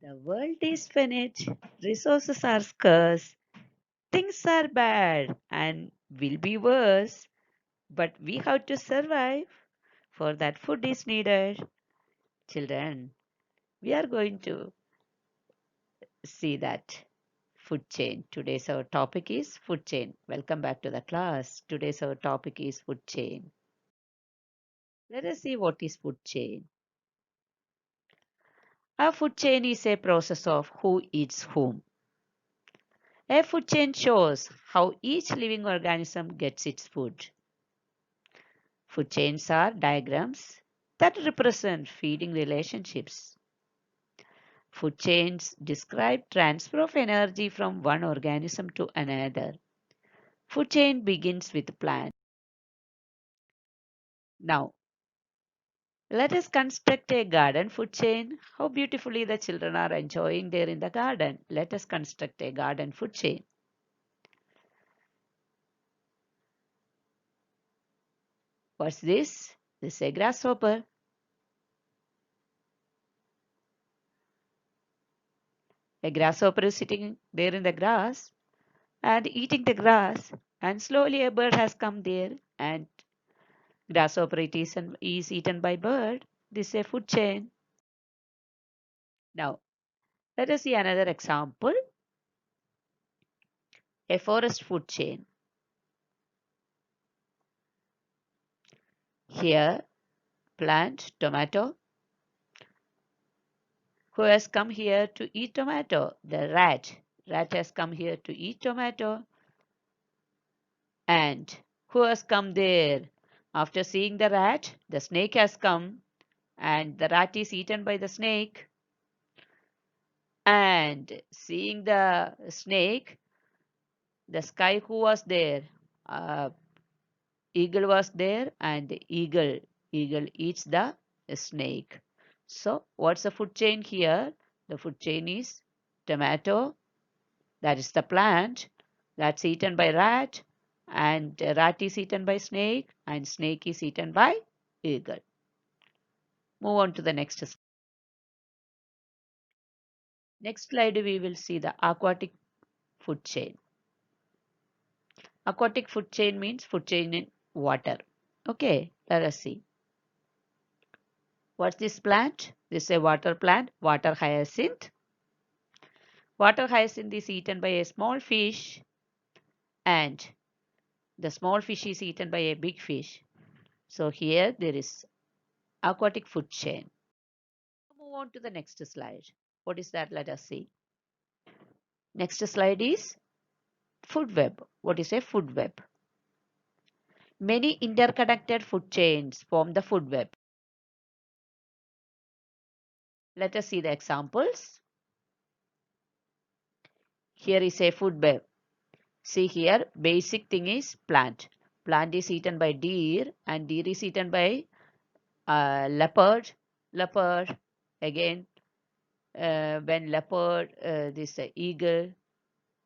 The world is finite, resources are scarce, things are bad and will be worse, but we have to survive. For that, food is needed. Children, we are going to see that food chain. Today's our topic is food chain. Welcome back to the class. Today's our topic is food chain. Let us see what is food chain. A food chain is a process of who eats whom. A food chain shows how each living organism gets its food. Food chains are diagrams that represent feeding relationships. Food chains describe transfer of energy from one organism to another. Food chain begins with plant. Now, let us construct a garden food chain. How beautifully the children are enjoying there in the garden. Let us construct a garden food chain. What's this? This is a grasshopper. A grasshopper is sitting there in the grass and eating the grass, and slowly a bird has come there and grasshopper is eaten by bird. This is a food chain. Now, let us see another example. A forest food chain. Here, plant tomato. Who has come here to eat tomato? The rat. Rat has come here to eat tomato. And who has come there? After seeing the rat, the snake has come and the rat is eaten by the snake. And seeing the snake, the sky who was there? Uh, Eagle was there and the eagle eats the snake. So what's the food chain here? The food chain is tomato, that is the plant, that's eaten by rat, and rat is eaten by snake, and snake is eaten by eagle. Move on to the next slide. Next slide we will see the aquatic food chain. Aquatic food chain means food chain in water. Okay, let us see. What's this plant? This is a water plant, water hyacinth. Water hyacinth is eaten by a small fish and the small fish is eaten by a big fish. So here there is aquatic food chain. Move on to the next slide. What is that? Let us see. Next slide is food web. What is a food web? Many interconnected food chains form the food web. Let us see the examples. Here is a food web. See here, basic thing is plant. Plant is eaten by deer and deer is eaten by leopard. Leopard again, when leopard, this eagle.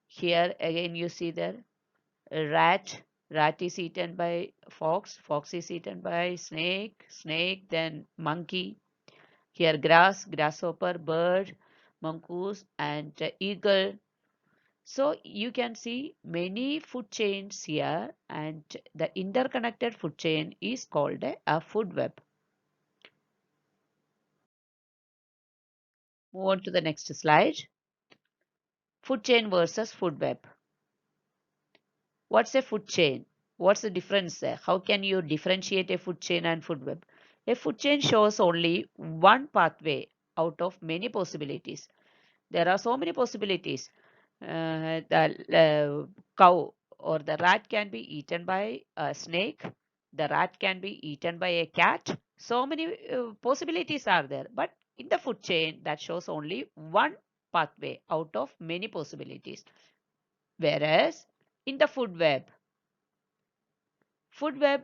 Here again you see there rat. Rat is eaten by fox. Fox is eaten by snake. Snake, then monkey. Here grass, grasshopper, bird, mongoose, and eagle. So you can see many food chains here, and the interconnected food chain is called a food web. Move on to the next slide. Food chain versus food web. What's a food chain? What's the difference there? How can you differentiate a food chain and food web? A food chain shows only one pathway out of many possibilities. There are so many possibilities. The cow or the rat can be eaten by a snake. The rat can be eaten by a cat. So many possibilities are there. But in the food chain, that shows only one pathway out of many possibilities. Whereas in the food web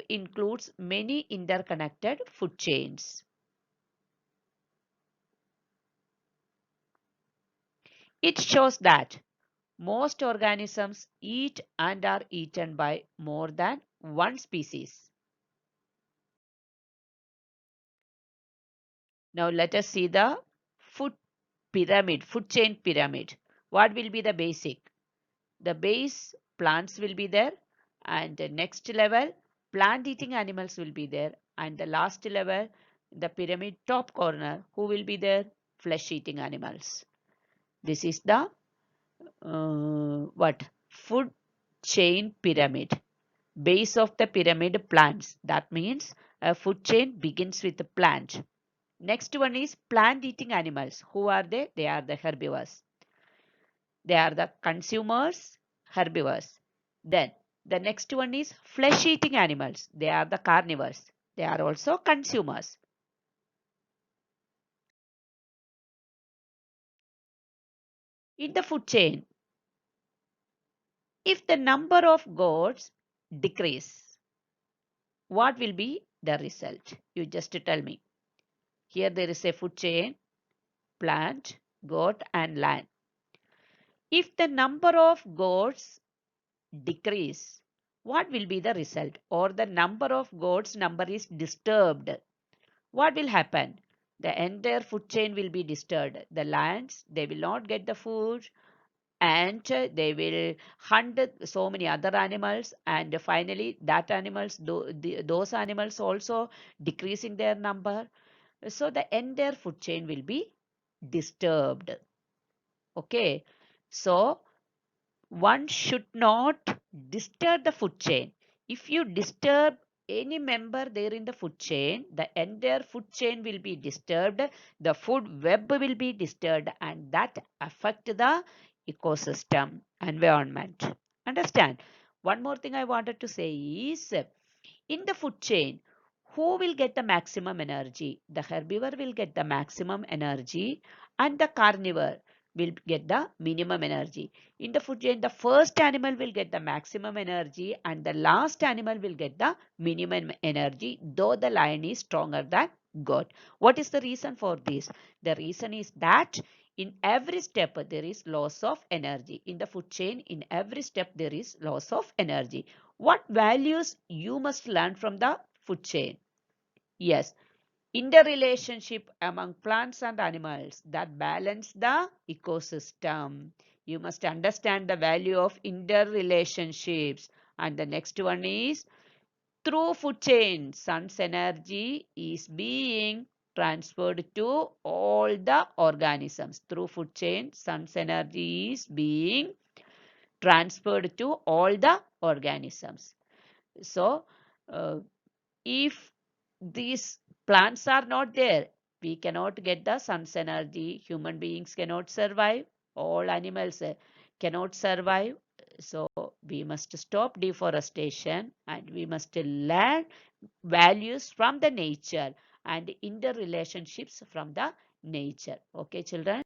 includes many interconnected food chains. It shows that most organisms eat and are eaten by more than one species. Now let us see the food pyramid, food chain pyramid. What will be the basic? The base plants will be there, and the next level plant eating animals will be there, and the last level, the pyramid top corner, who will be there? Flesh eating animals. This is the what? Food chain pyramid. Base of the pyramid, plants. That means a food chain begins with the plant. Next one is plant eating animals. Who are they? They are the herbivores. They are the consumers, herbivores. Then the next one is flesh eating animals. They are the carnivores. They are also consumers. In the food chain, if the number of goats decrease, what will be the result? You just tell me. Here there is a food chain, plant, goat and land. If the number of goats decrease, what will be the result? Or the number of goats number is disturbed. What will happen? The entire food chain will be disturbed. The lands, they will not get the food, and they will hunt so many other animals, and finally that animals, those animals also decreasing their number. So the entire food chain will be disturbed. Okay. So one should not disturb the food chain. If you disturb any member there in the food chain, the entire food chain will be disturbed, the food web will be disturbed, and that affect the ecosystem, environment. Understand? One more thing I wanted to say is, in the food chain, who will get the maximum energy? The herbivore will get the maximum energy, and the carnivore will get the minimum energy. In the food chain, the first animal will get the maximum energy, and the last animal will get the minimum energy, though the lion is stronger than goat. What is the reason for this? The reason is that in every step there is loss of energy. In the food chain, in every step there is loss of energy. What values you must learn from the food chain? Yes, interrelationship among plants and animals that balance the ecosystem. You must understand the value of interrelationships. And the next one is, through food chain, sun's energy is being transferred to all the organisms. Through food chain, sun's energy is being transferred to all the organisms. So, if these plants are not there, we cannot get the sun's energy. Human beings cannot survive. All animals cannot survive. So we must stop deforestation, and we must learn values from the nature and interrelationships from the nature. Okay, children?